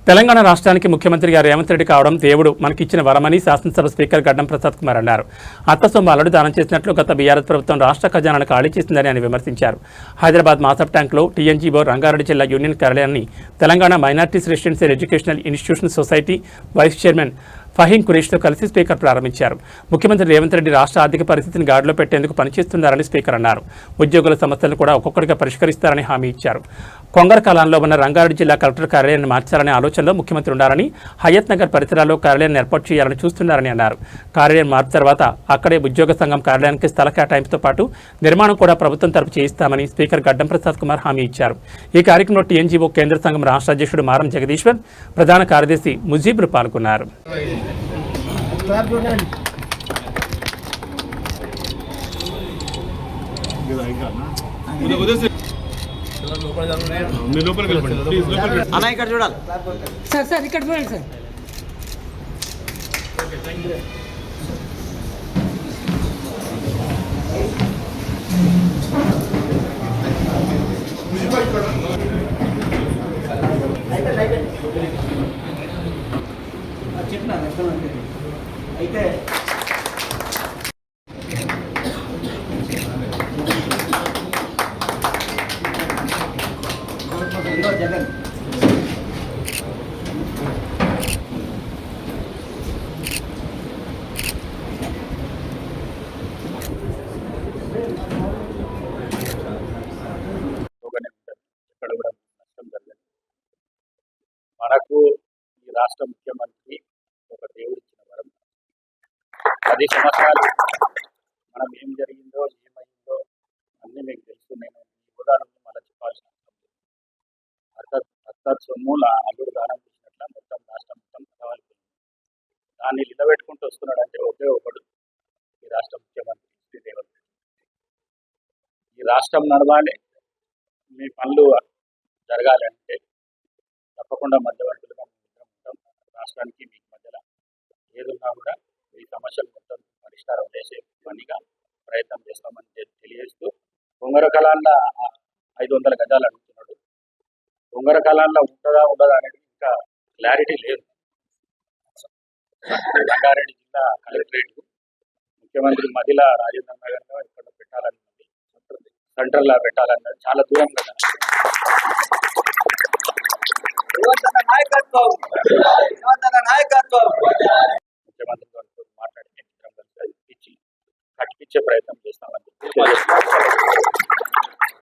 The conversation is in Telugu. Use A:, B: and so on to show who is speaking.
A: తెలంగాణ రాష్ట్రానికి ముఖ్యమంత్రిగా రేవంత్ రెడ్డి కావడం దేవుడు మనకిచ్చిన వరమని శాసనసభ స్పీకర్ గడ్డం ప్రసాద్ కుమార్ అన్నారు. అత్తసొమ్ము అల్లుడు దానం చేసినట్లు గత బీఆర్ఎస్ ప్రభుత్వం రాష్ట్ర ఖజానాను ఖాళీ చేసిందని ఆయన విమర్శించారు. హైదరాబాద్ మాసప్ ట్యాంక్లో టీఎన్జీఓ రంగారెడ్డి జిల్లా యూనియన్ కార్యాలయాన్ని Telangana minorities residential educational institution society vice chairman Faheem ఖురేష్తో కలిసి స్పీకర్ ప్రారంభించారు. ముఖ్యమంత్రి రేవంత్ రెడ్డి రాష్ట్ర ఆర్థిక పరిస్థితిని గాడిలో పెట్టేందుకు పనిచేస్తున్నారని స్పీకర్ అన్నారు. ఉద్యోగుల సమస్యలను కూడా ఒక్కొక్కటిగా పరిష్కరిస్తారని హామీ ఇచ్చారు. కొంగర కాలంలో ఉన్న రంగారెడ్డి జిల్లా కలెక్టర్ కార్యాలయాన్ని మార్చాలనే ఆలోచనలో ముఖ్యమంత్రి ఉండాలని, హయత్ నగర్ పరిసరాల్లో కార్యాలయాన్ని ఏర్పాటు చేయాలని చూస్తున్నారని అన్నారు. కార్యాలయం మార్పు తర్వాత అక్కడే ఉద్యోగ సంఘం కార్యాలయానికి స్థల కేటాయింపుతో పాటు నిర్మాణం కూడా ప్రభుత్వం తరపు చేయిస్తామని స్పీకర్ గడ్డం ప్రసాద్ కుమార్ హామీ ఇచ్చారు. ఈ కార్యక్రమంలో టీఎన్జీఓ కేంద్ర సంఘం రాష్ట్ర అధ్యక్షుడు మారం జగదీశ్వర్, ప్రధాన కార్యదర్శి ముజీబ్లు పాల్గొన్నారు.
B: అన్న ఇక్కడ చూడాలి
C: సార్. సార్ ఇక్కడ చూడండి సార్.
B: చెప్పినా అయితే జగన్
D: మనకు ఈ రాష్ట్ర ముఖ్యమంత్రి ఒక దేవుడిచ్చిన వరం. 10 సంవత్సరాలు మనం ఏం జరిగిందో ఏమైందో అన్నీ మీకు తెలుసు. నేను ఈ హోదాను మళ్ళీ చెప్పాల్సిన అత్త సొమ్ముల అల్లుడు దానం చేసినట్ల మొత్తం రాష్ట్రం మొత్తం కలవాలిపోయింది. దాన్ని నిలబెట్టుకుంటూ వస్తున్నాడంటే ఒకే ఒకడు ఈ రాష్ట్ర ముఖ్యమంత్రి శ్రీ రేవంత్ రెడ్డి. ఈ రాష్ట్రం నడవాలి, మీ పనులు జరగాలంటే తప్పకుండా మధ్యవర్తులుగా ఉంటాం. రాష్ట్రానికి మీకు మధ్యలో ఏదున్నా కూడా ఈ సమస్యలు మొత్తం పరిష్కారం చేసే పనిగా ప్రయత్నం చేస్తామని తెలియజేస్తూ, కొంగర కళాల్లో 500 గజాలు అడుగుతున్నాడు. కొంగర కళాల్లో ఉంటుందా ఉండదా అనేది ఇంకా క్లారిటీ లేదు. రంగారెడ్డి జిల్లా కలెక్టరేట్ ముఖ్యమంత్రి మదిలా రాజేంద్ర నగర్లో ఇక్కడ పెట్టాలన్నది, సెంట్రల్లో పెట్టాలన్నది చాలా దూరం కదా.
B: నాయకత్వం